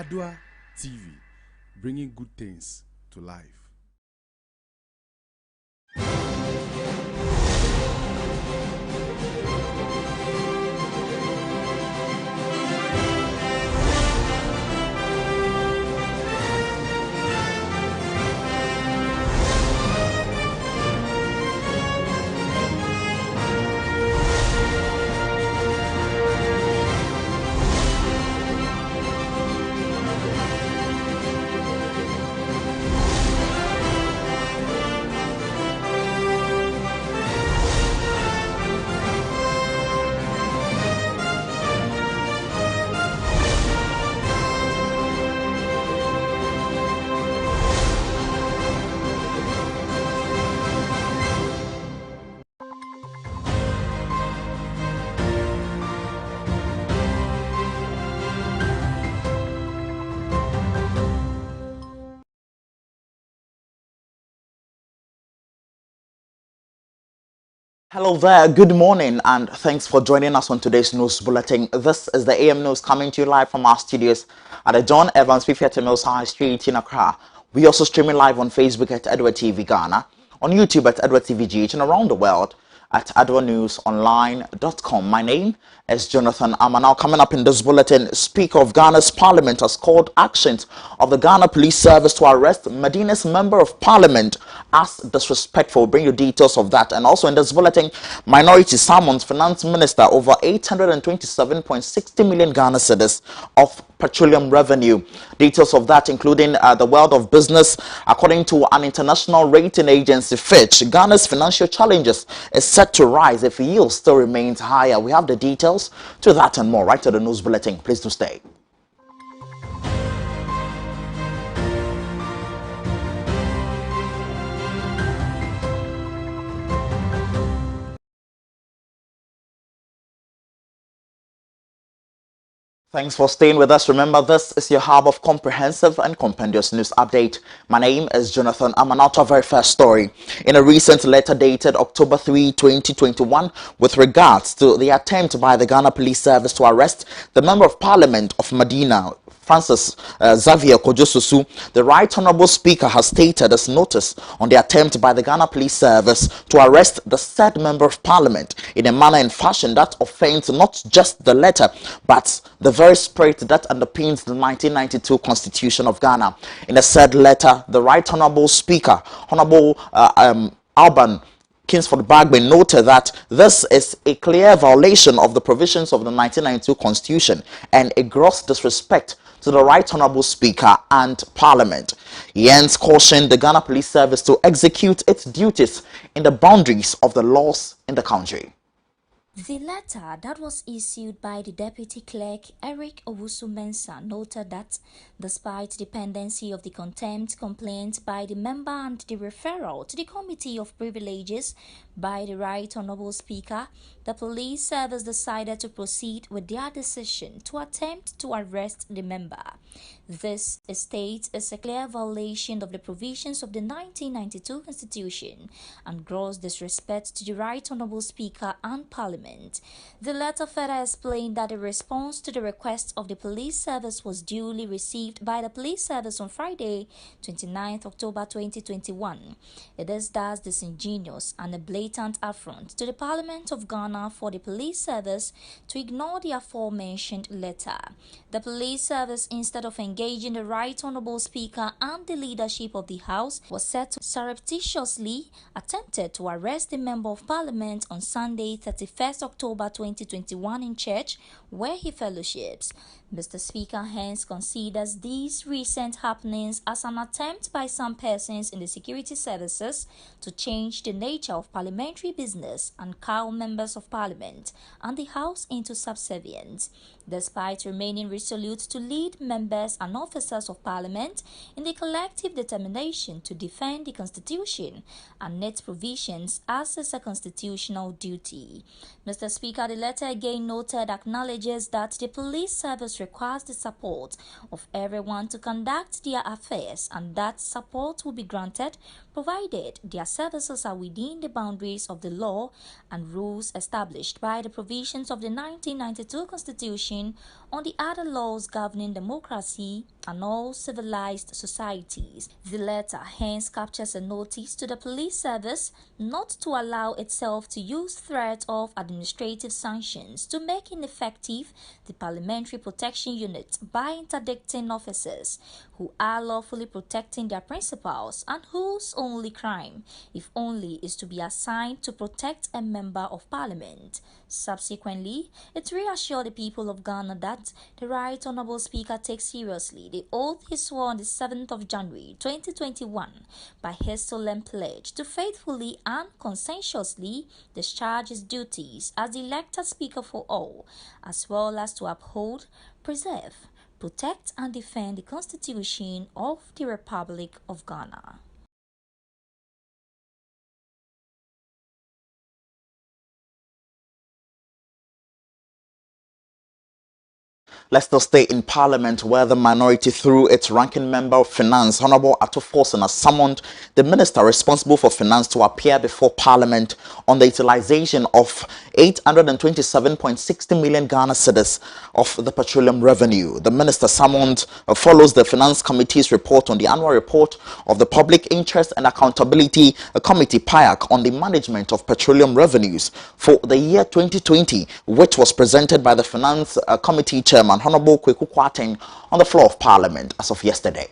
Adoatv, bringing good things to life. Hello there, good morning, and thanks for joining us on today's news bulletin. This is the AM News coming to you live from our studios at the John Evans 50th Mills High Street in Accra. We also streaming live on Facebook at Adoatv Ghana, on YouTube at Adoatv GH, and around the world at adoanewsonline.com. My name is Jonathan Amma. Now coming up in this bulletin, Speaker of Ghana's Parliament has called actions of the Ghana Police Service to arrest Medina's Member of Parliament as disrespectful. Bring you details of that. And also in this bulletin, Minority Salmon's Finance Minister over 827.60 million Ghana cedis of petroleum revenue. Details of that including the world of business. According to an international rating agency, Fitch, Ghana's financial challenges is set to rise if yield still remains higher. We have the details to that and more right to the news bulletin. Please do stay. Thanks for staying with us. Remember, this is your hub of comprehensive and compendious news update. My name is Jonathan. I'm an our very first story. In a recent letter dated October 3, 2021, with regards to the attempt by the Ghana Police Service to arrest the Member of Parliament of Medina, Francis Xavier Kojosusu, the Right Honourable Speaker has stated as notice on the attempt by the Ghana Police Service to arrest the said Member of Parliament in a manner and fashion that offends not just the letter but the very spirit that underpins the 1992 Constitution of Ghana. In a said letter, the Right Honourable Speaker, Honourable Alban Kingsford Bagbe, noted that this is a clear violation of the provisions of the 1992 Constitution and a gross disrespect to the Right Honourable Speaker and Parliament. He hence cautioned the Ghana Police Service to execute its duties in the boundaries of the laws in the country. The letter that was issued by the Deputy Clerk Eric Owusu-Mensah noted that despite the pendency of the contempt complaint by the member and the referral to the Committee of Privileges by the Right Honourable Speaker, the police service decided to proceed with their decision to attempt to arrest the member. This state is a clear violation of the provisions of the 1992 Constitution and gross disrespect to the Right Honourable Speaker and Parliament. The letter further explained that the response to the request of the police service was duly received by the police service on Friday, 29th October 2021. It is thus disingenuous and a blatant affront to the Parliament of Ghana for the police service to ignore the aforementioned letter. The police service, instead of engaging the Right Honourable Speaker and the leadership of the House, was said to surreptitiously attempted to arrest the Member of Parliament on Sunday, 31st October 2021 in church where he fellowships. Mr. Speaker hence considers these recent happenings as an attempt by some persons in the security services to change the nature of parliamentary business and cow members of Parliament and the House into subservience. Despite remaining resolute to lead members and officers of Parliament in the collective determination to defend the Constitution and its provisions as is a constitutional duty. Mr. Speaker, the letter again noted acknowledges that the police service requires the support of every everyone to conduct their affairs and that support will be granted provided their services are within the boundaries of the law and rules established by the provisions of the 1992 Constitution on the other laws governing democracy and all civilized societies. The letter hence captures a notice to the police service not to allow itself to use threat of administrative sanctions to make ineffective the Parliamentary Protection Unit by interdicting officers who are lawfully protecting their principals and whose only crime, if only, is to be assigned to protect a member of Parliament. Subsequently, it reassured the people of Ghana that the Right Honourable Speaker takes seriously the oath he swore on the 7th of January 2021 by his solemn pledge to faithfully and conscientiously discharge his duties as the elected Speaker for all, as well as to uphold, preserve, protect and defend the Constitution of the Republic of Ghana. Let's still stay in Parliament, where the minority, through its ranking member of Finance, Honorable Adoatv, has summoned the minister responsible for Finance to appear before Parliament on the utilization of 827.60 million Ghana cedis of the petroleum revenue. The minister summoned follows the Finance Committee's report on the annual report of the Public Interest and Accountability Committee (PIAC) on the management of petroleum revenues for the year 2020, which was presented by the Finance Committee Chairman Honorable Kweku Kwateng on the floor of Parliament as of yesterday.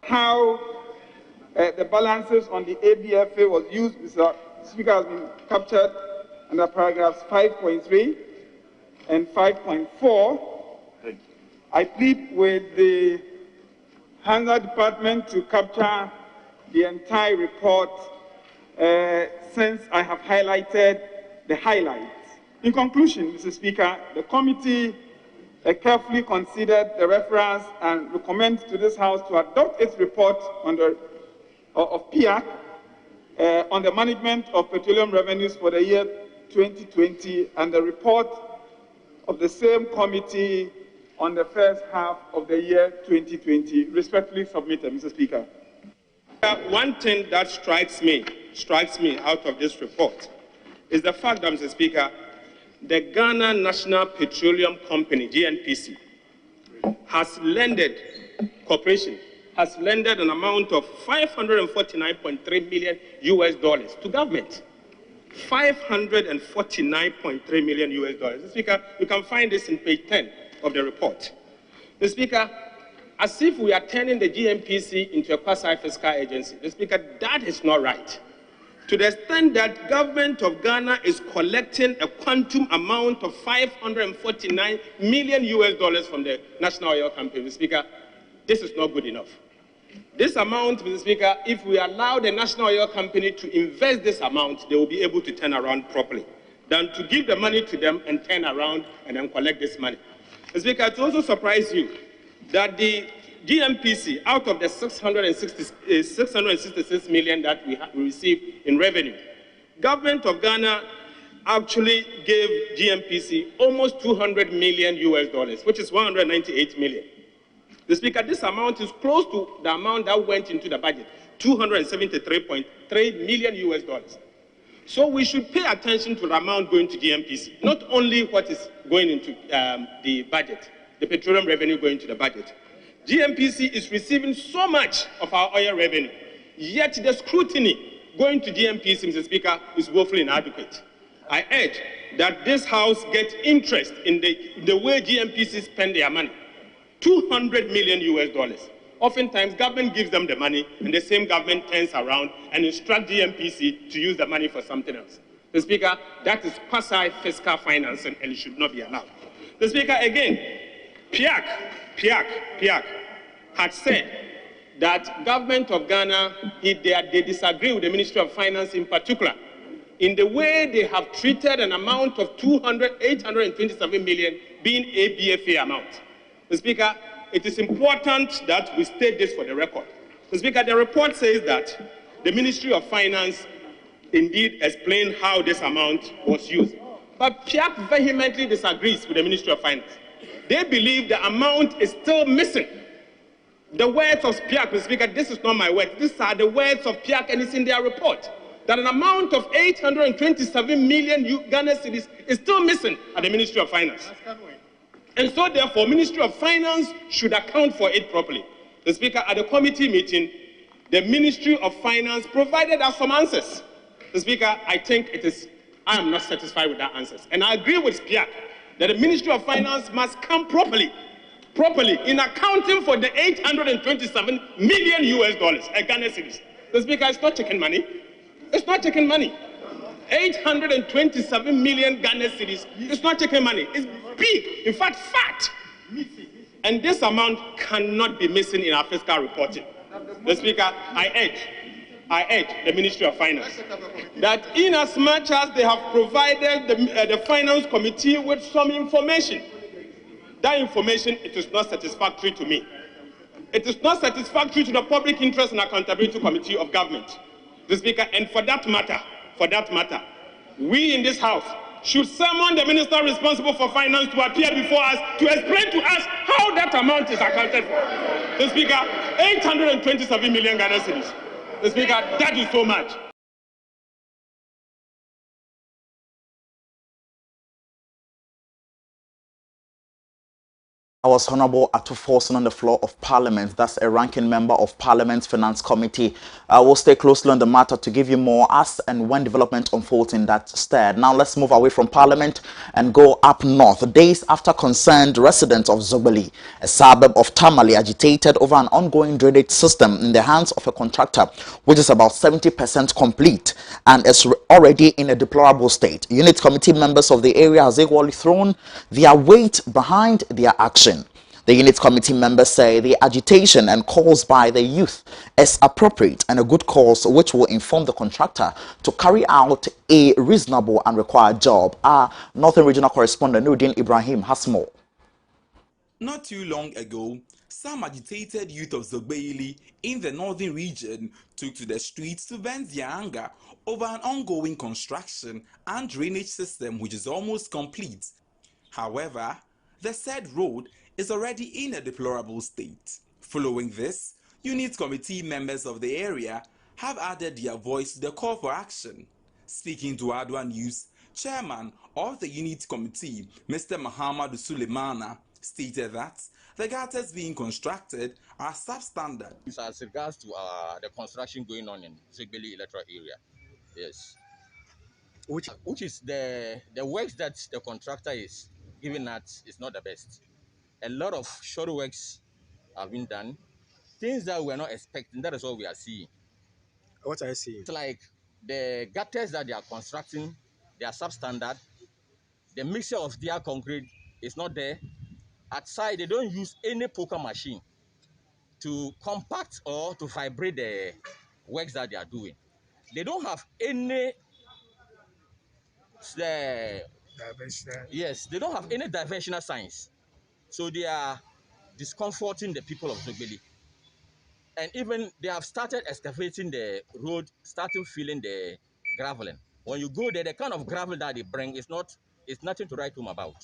How the balances on the ABFA was used, Mr. Speaker, has been captured under paragraphs 5.3 and 5.4. I plead with the Hansa Department to capture the entire report since I have highlighted the highlights. In conclusion, Mr. Speaker, the committee carefully considered the reference and recommends to this House to adopt its report on the, of PIAC on the management of petroleum revenues for the year 2020 and the report of the same committee on the first half of the year 2020. Respectfully submitted, Mr. Speaker. One thing that strikes me out of this report is the fact that, Mr. Speaker, the Ghana National Petroleum Company, GNPC, has lended an amount of $549.3 million to government. $549.3 million. Mr. Speaker, you can find this in page 10 of the report. Mr. Speaker, as if we are turning the GNPC into a quasi-fiscal agency. Mr. Speaker, that is not right. To the extent that government of Ghana is collecting a quantum amount of $549 million from the National Oil Company, Mr. Speaker, this is not good enough. This amount, Mr. Speaker, if we allow the National Oil Company to invest this amount, they will be able to turn around properly, than to give the money to them and turn around and then collect this money. Mr. Speaker, to also surprise you that the GNPC, out of the 666 million that we received in revenue, government of Ghana actually gave GNPC almost $200 million, which is 198 million. The Speaker, this amount is close to the amount that went into the budget, $273.3 million. So we should pay attention to the amount going to GNPC, not only what is going into the budget, the petroleum revenue going to the budget. GNPC is receiving so much of our oil revenue, yet the scrutiny going to GNPC, Mr. Speaker, is woefully inadequate. I urge that this House get interest in the way GNPC spend their money. $200 million. Oftentimes, government gives them the money, and the same government turns around and instructs GNPC to use the money for something else. The Speaker, that is quasi-fiscal financing, and it should not be allowed. The Speaker, again, PIAC had said that government of Ghana, they disagree with the Ministry of Finance in particular, in the way they have treated an amount of 827 million being ABFA amount. Mr. Speaker, it is important that we state this for the record. Mr. Speaker, the report says that the Ministry of Finance indeed explained how this amount was used. But PIAC vehemently disagrees with the Ministry of Finance. They believe the amount is still missing The words of SPIAC, Mr. Speaker, this is not my words. These are the words of SPIAC, and it's in their report that an amount of 827 million Ghana cedis is still missing at the Ministry of Finance. And so, therefore, Ministry of Finance should account for it properly. The Speaker, at the committee meeting, the Ministry of Finance provided us some answers. The Speaker, I think I am not satisfied with that answers. And I agree with SPIAC that the Ministry of Finance must come properly in accounting for the 827 million US dollars at Ghana cedis. The Speaker, it's not taking money. It's not taking money. 827 million Ghana cedis. It's not taking money. It's big. In fact, fat. And this amount cannot be missing in our fiscal reporting. The Speaker, I urge the Ministry of Finance that in as much as they have provided the Finance Committee with some information, that information, it is not satisfactory to me. It is not satisfactory to the Public Interest and Accountability Committee of Government. The Speaker, and for that matter, we in this House should summon the Minister responsible for Finance to appear before us to explain to us how that amount is accounted for. The Speaker, 827 million Ghana cedis. The Speaker, that is so much. I was Honorable Adoatv on the floor of Parliament. That's a ranking member of Parliament's Finance Committee. We'll stay closely on the matter to give you more as and when development unfolds in that stead. Now let's move away from Parliament and go up north. Days after concerned residents of Zogbeli, a suburb of Tamale, agitated over an ongoing drainage system in the hands of a contractor, which is about 70% complete and is already in a deplorable state. Unit committee members of the area has equally thrown their weight behind their action. The unit committee members say the agitation and calls by the youth is appropriate and a good cause which will inform the contractor to carry out a reasonable and required job. Our Northern Regional Correspondent Nuruddin Ibrahim has more. Not too long ago, some agitated youth of Zogbeli in the northern region took to the streets to vent their anger over an ongoing construction and drainage system which is almost complete. However, the said road is already in a deplorable state. Following this, unit committee members of the area have added their voice to the call for action. Speaking to Adwa News, chairman of the unit committee, Mr. Muhammad Suleimana, stated that the gutters being constructed are substandard. As regards to the construction going on in Zogbeli electoral area, yes, which is the works that the contractor is giving us is not the best. A lot of short works have been done, things that we're not expecting. That is what we are seeing. What I see, It's like the gutters that they are constructing, they are substandard. The mixture of their concrete is not there. Outside, they don't use any poker machine to compact or to vibrate the works that they are doing. They don't have any yes, they don't have any diversional signs. So they are discomforting the people of Zogbeli. And even they have started excavating the road, starting filling the graveling. When you go there, the kind of gravel that they bring is nothing to write home about.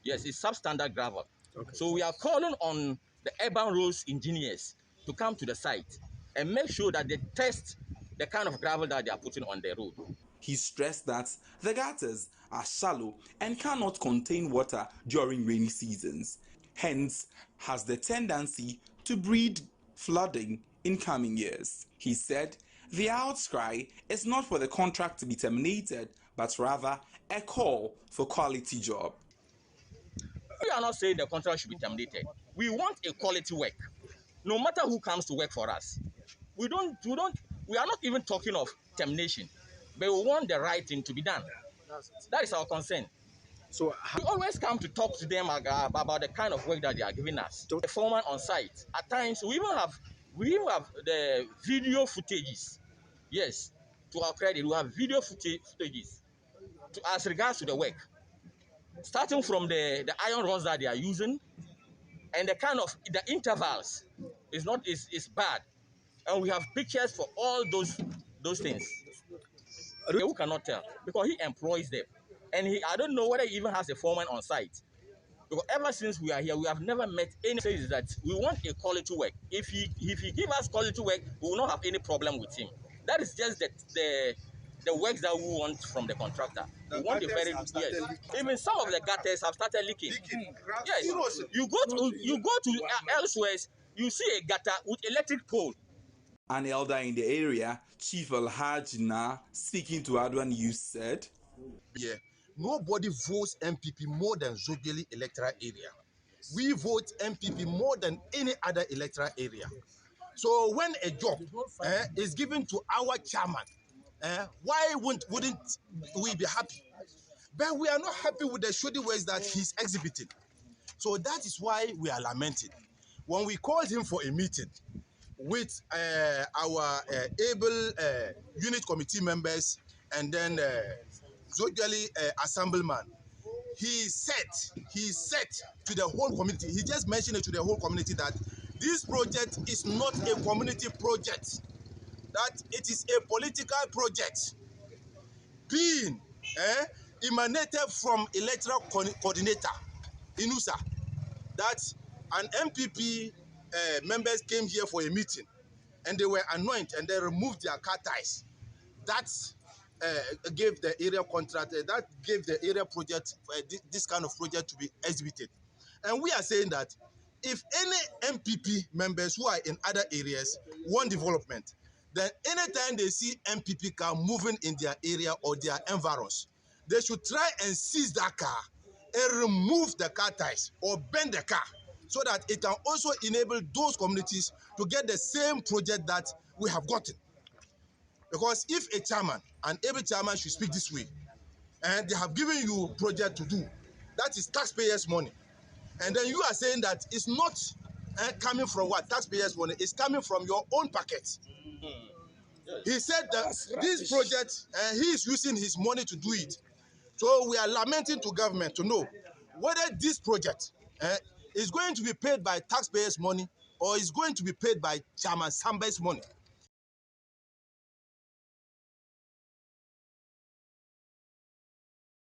Yes, it's substandard gravel. Okay. So we are calling on the urban roads engineers to come to the site and make sure that they test the kind of gravel that they are putting on the road. He stressed that the gutters are shallow and cannot contain water during rainy seasons, hence has the tendency to breed flooding in coming years. He said the outcry is not for the contract to be terminated, but rather a call for quality job. We are not saying the contract should be terminated. We want a quality work, no matter who comes to work for us. We are not even talking of termination, but we want the right thing to be done. That is our concern. So we always come to talk to them about the kind of work that they are giving us. The foreman on site. At times, we even have the video footages. Yes, to our credit, we have video footages as regards to the work. Starting from the iron rods that they are using, and the kind of the intervals is bad, and we have pictures for all those things. Who cannot tell because he employs them, and I don't know whether he even has a foreman on site. Because ever since we are here, we have never met any says that we want a quality work. If he give us quality work, we will not have any problem with him. That is just the works that we want from the contractor. We want a very yes. Even some of the gutters have started leaking. Yes, you go to elsewhere, you see a gutter with electric pole. An elder in the area, Chief Alhajna, speaking to Adwa News, said, Yeah, nobody votes MPP more than Zogeli electoral area. We vote MPP more than any other electoral area. So when a job is given to our chairman, why wouldn't we be happy? But we are not happy with the shoddy ways that he's exhibiting. So that is why we are lamenting. When we called him for a meeting with our able unit committee members and then Zogeli assemblyman, he said to the whole community, he just mentioned it to the whole community that this project is not a community project, that it is a political project being emanated from electoral coordinator Inusa, that an MPP members came here for a meeting and they were anointed and they removed their car ties. That gave the area contract, that gave the area project, this kind of project to be exhibited. And we are saying that if any MPP members who are in other areas want development, then anytime they see MPP car moving in their area or their environs, they should try and seize that car and remove the car ties or bend the car so that it can also enable those communities to get the same project that we have gotten. Because if a chairman, and every chairman should speak this way, and they have given you project to do, that is taxpayers' money. And then you are saying that it's not coming from what? Taxpayers' money. It's coming from your own pocket. He said that this project, he is using his money to do it. So we are lamenting to government to know whether this project is going to be paid by taxpayers' money or is going to be paid by Chairman Sambe's money.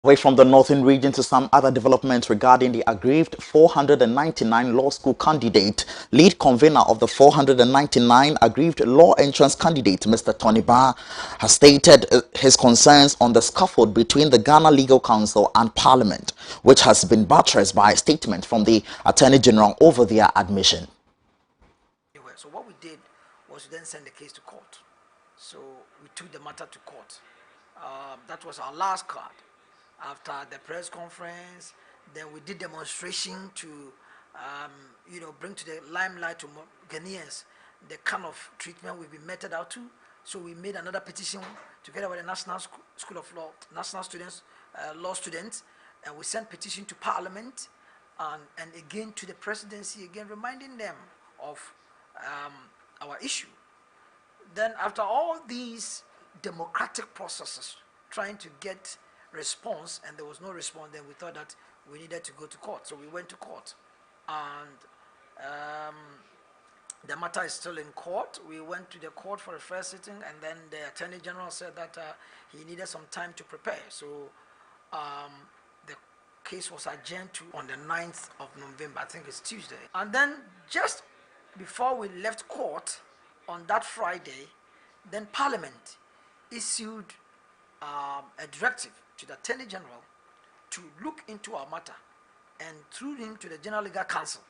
Away from the northern region to some other developments regarding the aggrieved 499 law school candidate. Lead convener of the 499 aggrieved law entrance candidate, Mr. Tony Barr, has stated his concerns on the scuffle between the Ghana Legal Council and Parliament, which has been buttressed by a statement from the Attorney General over their admission. So what we did was to then send the case to court. So we took the matter to court. That was our last card. After the press conference, then we did demonstration to, bring to the limelight to Ghanaians the kind of treatment we've been meted out to. So we made another petition together with the National School of Law, National Students, Law Students, and we sent petition to Parliament and again to the presidency, again reminding them of our issue. Then after all these democratic processes, trying to get response, and there was no response, then we thought that we needed to go to court. So we went to court, and the matter is still in court. We went to the court for the first sitting, and then the Attorney General said that he needed some time to prepare. So the case was adjourned to on the 9th of November, I think it's Tuesday. And then just before we left court on that Friday, then Parliament issued a directive to the Attorney General to look into our matter and through him to the General Legal Council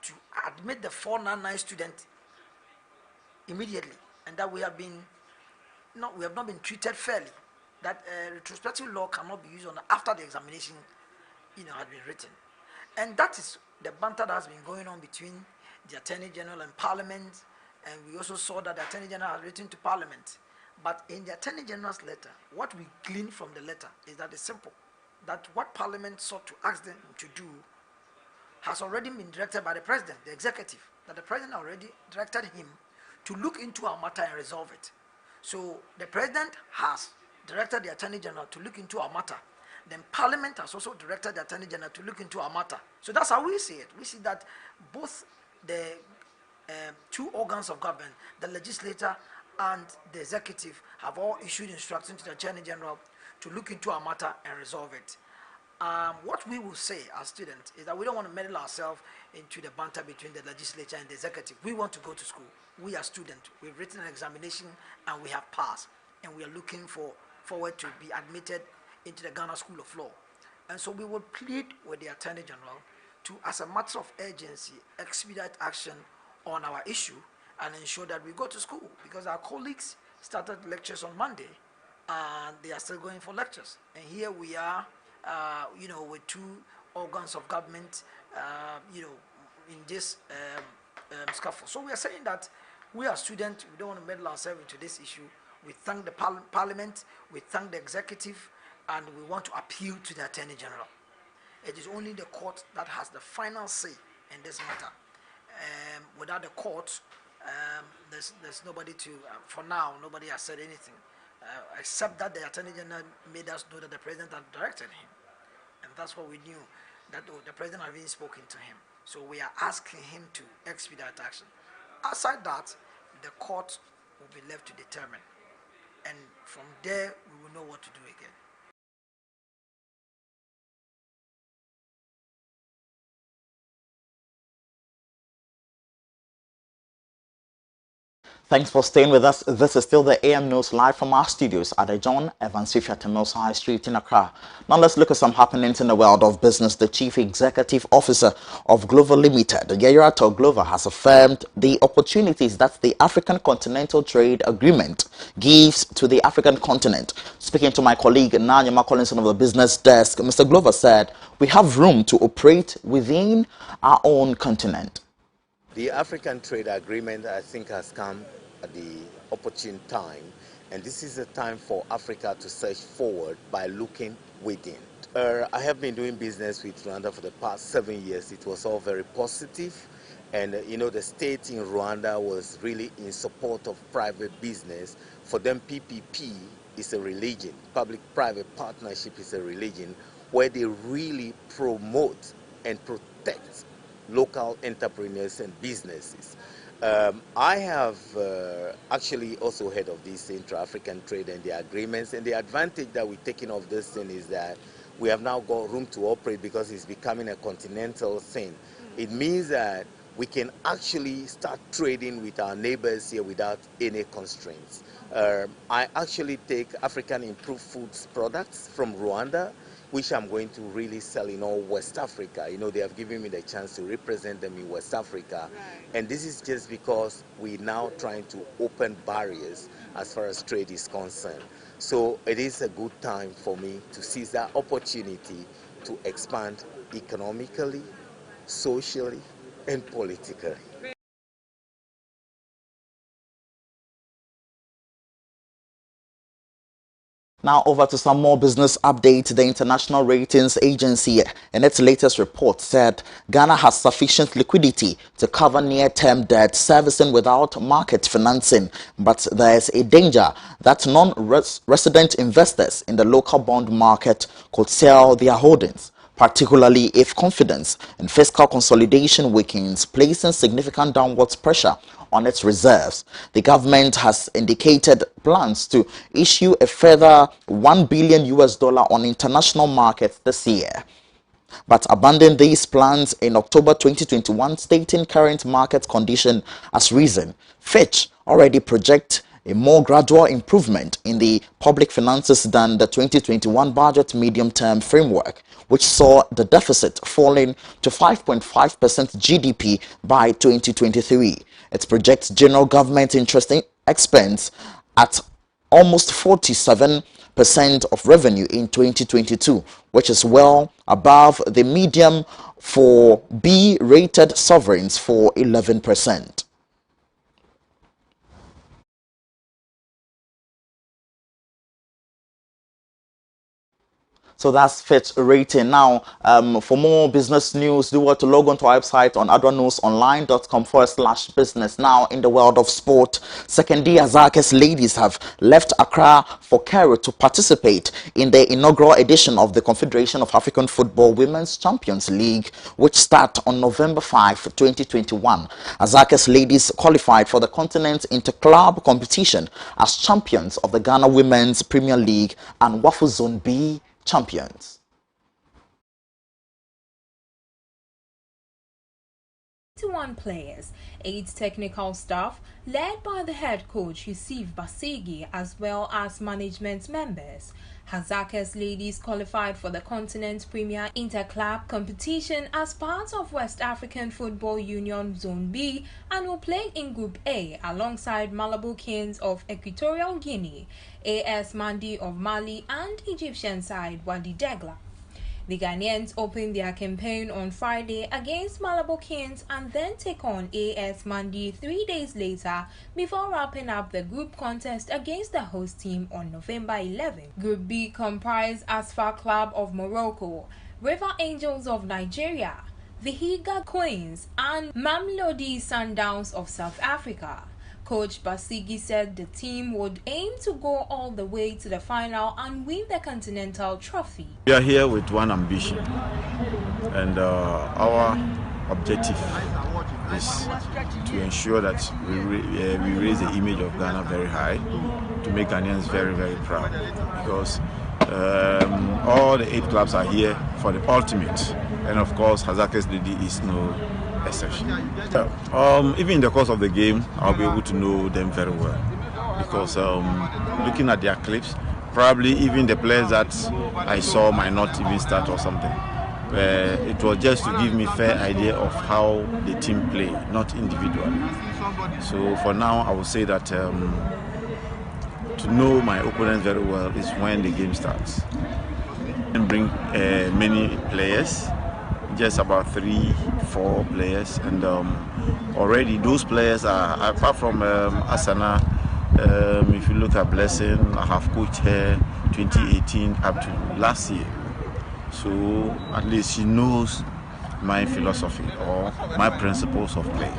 to admit the 499 student immediately, and that we have not been treated fairly, that retrospective law cannot be used on after the examination had been written. And that is the banter that has been going on between the Attorney General and Parliament, and we also saw that the Attorney General has written to Parliament. But in the Attorney General's letter, what we glean from the letter is that it's simple, that what Parliament sought to ask them to do has already been directed by the President, the Executive, that the President already directed him to look into our matter and resolve it. So the President has directed the Attorney General to look into our matter. Then Parliament has also directed the Attorney General to look into our matter. So that's how we see it. We see that both the two organs of government, the legislature and the executive, have all issued instructions to the Attorney General to look into our matter and resolve it. What we will say as students is that we don't want to meddle ourselves into the banter between the legislature and the executive. We want to go to school. We are students. We've written an examination and we have passed. And we are looking forward to be admitted into the Ghana School of Law. And so we will plead with the Attorney General to, as a matter of urgency, expedite action on our issue and ensure that we go to school, because our colleagues started lectures on Monday and they are still going for lectures. And here we are, with two organs of government, in this scuffle. So we are saying that we are students, we don't want to meddle ourselves into this issue. We thank the parliament, we thank the executive, and we want to appeal to the Attorney General. It is only the court that has the final say in this matter. Without the court, there's nobody to, for now, nobody has said anything, except that the Attorney General made us know that the President had directed him. And that's what we knew, that the President had even spoken to him. So we are asking him to expedite action. Outside that, the court will be left to determine. And from there, we will know what to do again. Thanks for staying with us. This is still the AM News live from our studios at the John Evans Mills High Street in Accra. Now let's look at some happenings in the world of business. The Chief Executive Officer of Glover Limited, Yerato Glover, has affirmed the opportunities that the African Continental Trade Agreement gives to the African continent. Speaking to my colleague Nanyama Collinson of the business desk, Mr. Glover said, "We have room to operate within our own continent." The African Trade Agreement, I think, has come at the opportune time, and this is a time for Africa to surge forward by looking within. I have been doing business with Rwanda for the past 7 years. It was all very positive, and the state in Rwanda was really in support of private business. For them, PPP is a religion. Public-private partnership is a religion where they really promote and protect local entrepreneurs and businesses. I have actually also heard of this intra-African trade and the agreements, and the advantage that we're taking of this thing is that we have now got room to operate because it's becoming a continental thing. It means that we can actually start trading with our neighbors here without any constraints. I actually take African improved foods products from Rwanda, which I'm going to really sell in all West Africa. They have given me the chance to represent them in West Africa. Right. And this is just because we're now trying to open barriers as far as trade is concerned. So it is a good time for me to seize that opportunity to expand economically, socially, and politically. Now over to some more business updates. The International Ratings Agency in its latest report said Ghana has sufficient liquidity to cover near-term debt servicing without market financing, but there is a danger that non-resident investors in the local bond market could sell their holdings, particularly if confidence in fiscal consolidation weakens, placing significant downward pressure on its reserves. The government has indicated plans to issue a further $1 billion on international markets this year, but abandoned these plans in October 2021, stating current market condition as reason. Fitch already project a more gradual improvement in the public finances than the 2021 budget medium-term framework, which saw the deficit falling to 5.5% GDP by 2023. It projects general government interest expense at almost 47% of revenue in 2022, which is well above the median for B-rated sovereigns for 11%. So that's Fitch rating. Now, for more business news, do want to log on to our website on adoanewsonline.com/business. Now, in the world of sport, Second D Azakes ladies have left Accra for Cairo to participate in the inaugural edition of the Confederation of African Football Women's Champions League, which start on November 5, 2021. Azakes ladies qualified for the continent's inter-club competition as champions of the Ghana Women's Premier League and Wafu Zone B champions. 21 players, 8 technical staff, led by the head coach Yusuf Basigi, as well as management members. Hazakah's ladies qualified for the Continent Premier Interclub competition as part of West African Football Union Zone B and will play in Group A alongside Malabo Kings of Equatorial Guinea, AS Mandi of Mali and Egyptian side Wadi Degla. The Ghanaians opened their campaign on Friday against Malabo Kings and then take on AS Mandi 3 days later before wrapping up the group contest against the host team on November 11. Group B comprised Asfar Club of Morocco, River Angels of Nigeria, Vihiga Queens and Mamelodi Sundowns of South Africa. Coach Basigi said the team would aim to go all the way to the final and win the Continental Trophy. We are here with one ambition, and our objective is to ensure that we raise the image of Ghana very high, to make Ghanaians very, very proud, because all the 8 clubs are here for the ultimate, and of course Hazakah's lady is no exception. Even in the course of the game, I'll be able to know them very well, because looking at their clips, probably even the players that I saw might not even start or something. It was just to give me a fair idea of how the team play, not individually. So for now, I would say that to know my opponents very well is when the game starts. And bring many players, just about 3-4 players, and already those players are, apart from Asana, if you look at Blessing, I have coached her 2018 up to last year, so at least she knows my philosophy or my principles of play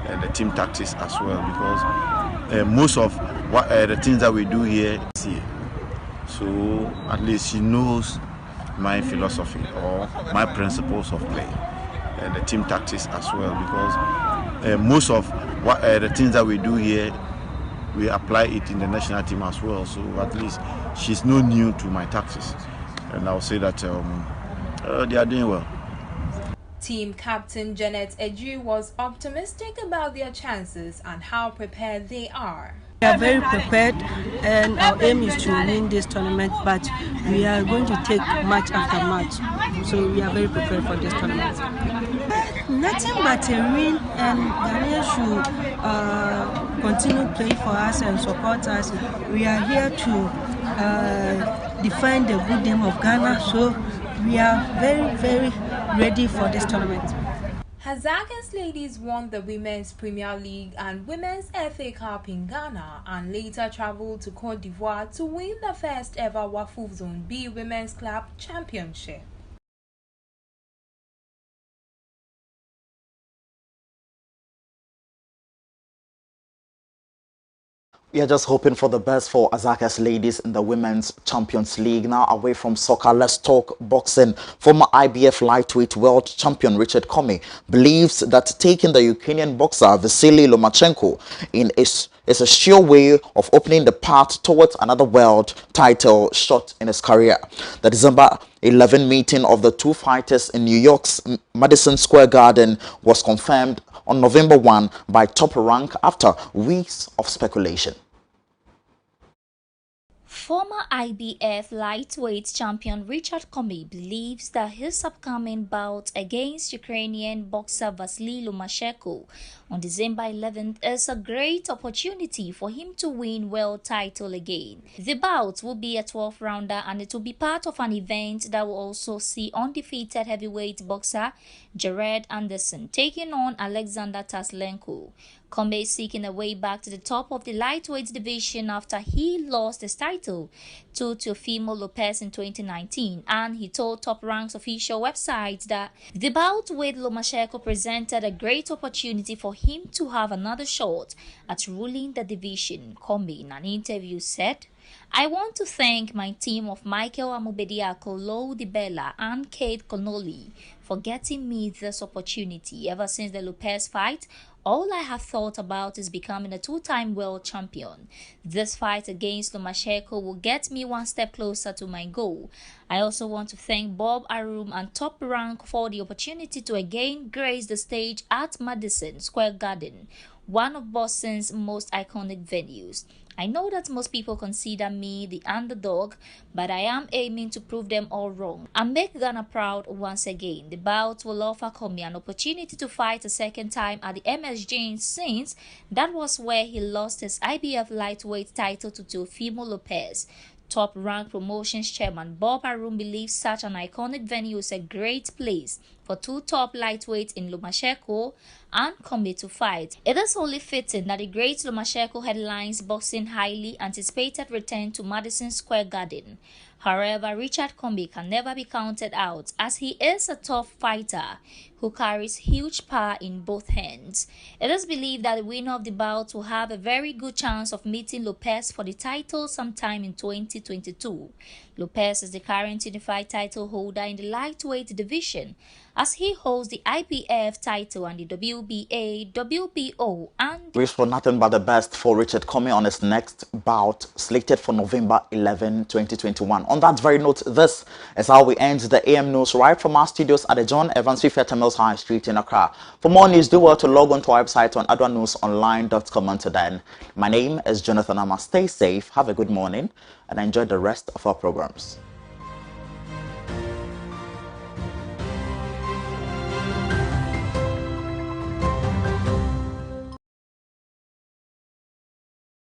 and the team tactics as well, because most of what the things that we do here is here, so at least she knows my philosophy or my principles of play and the team tactics as well, because most of what the things that we do here, we apply it in the national team as well, so at least she's no new to my tactics, and I'll say that they are doing well. Team captain Janet Eju was optimistic about their chances and how prepared they are. We are very prepared, and our aim is to win this tournament, but we are going to take match after match, so we are very prepared for this tournament. Nothing but a win, and Ghanaians should continue playing for us and support us. We are here to defend the good name of Ghana, so we are very, very ready for this tournament. Hazakah's ladies won the Women's Premier League and Women's FA Cup in Ghana and later traveled to Cote d'Ivoire to win the first ever WAFU Zone B Women's Club Championship. We are just hoping for the best for Hazakah's ladies in the Women's Champions League. Now, away from soccer, let's talk boxing. Former IBF lightweight world champion Richard Comey believes that taking the Ukrainian boxer Vasily Lomachenko in is a sure way of opening the path towards another world title shot in his career. The December 11 meeting of the two fighters in New York's Madison Square Garden was confirmed on November 1 by Top Rank after weeks of speculation. Former IBF lightweight champion Richard Comey believes that his upcoming bout against Ukrainian boxer Vasily Lomachenko on December 11th is a great opportunity for him to win world title again. The bout will be a 12th rounder and it will be part of an event that will also see undefeated heavyweight boxer Jared Anderson taking on Alexander Taslenko. Comey seeking a way back to the top of the lightweight division after he lost his title to Teofimo Lopez in 2019, and he told Top Rank's official website that the bout with Lomachenko presented a great opportunity for him to have another shot at ruling the division. Comey in an interview said, I want to thank my team of Michael Amubediako, Lo Dibella, and Kate Connolly for getting me this opportunity. Ever since the Lopez fight, all I have thought about is becoming a two-time world champion. This fight against Lomachenko will get me one step closer to my goal. I also want to thank Bob Arum and Top Rank for the opportunity to again grace the stage at Madison Square Garden, one of Boston's most iconic venues. I know that most people consider me the underdog, but I am aiming to prove them all wrong and make Ghana proud once again. The bout will offer Comey an opportunity to fight a second time at the MSG, since that was where he lost his IBF lightweight title to Teofimo Lopez. Top Rank Promotions chairman Bob Arum believes such an iconic venue is a great place for two top lightweights in Lomachenko and Comey to fight. It is only fitting that the great Lomachenko headlines boxing highly anticipated return to Madison Square Garden. However, Richard Comey can never be counted out, as he is a tough fighter who carries huge power in both hands. It is believed that the winner of the bout will have a very good chance of meeting Lopez for the title sometime in 2022. Lopez is the current unified title holder in the lightweight division, as he holds the IBF title and the WBA, WBO, and Wish for nothing but the best for Richard Comey on his next bout, slated for November 11, 2021. On that very note, this is how we end the AM News right from our studios at the John Evans Mills High Street in Accra. For more news, do well to log on to our website on adoanewsonline.com. Until then, my name is Jonathan Amma. Stay safe, have a good morning, and enjoy the rest of our programs.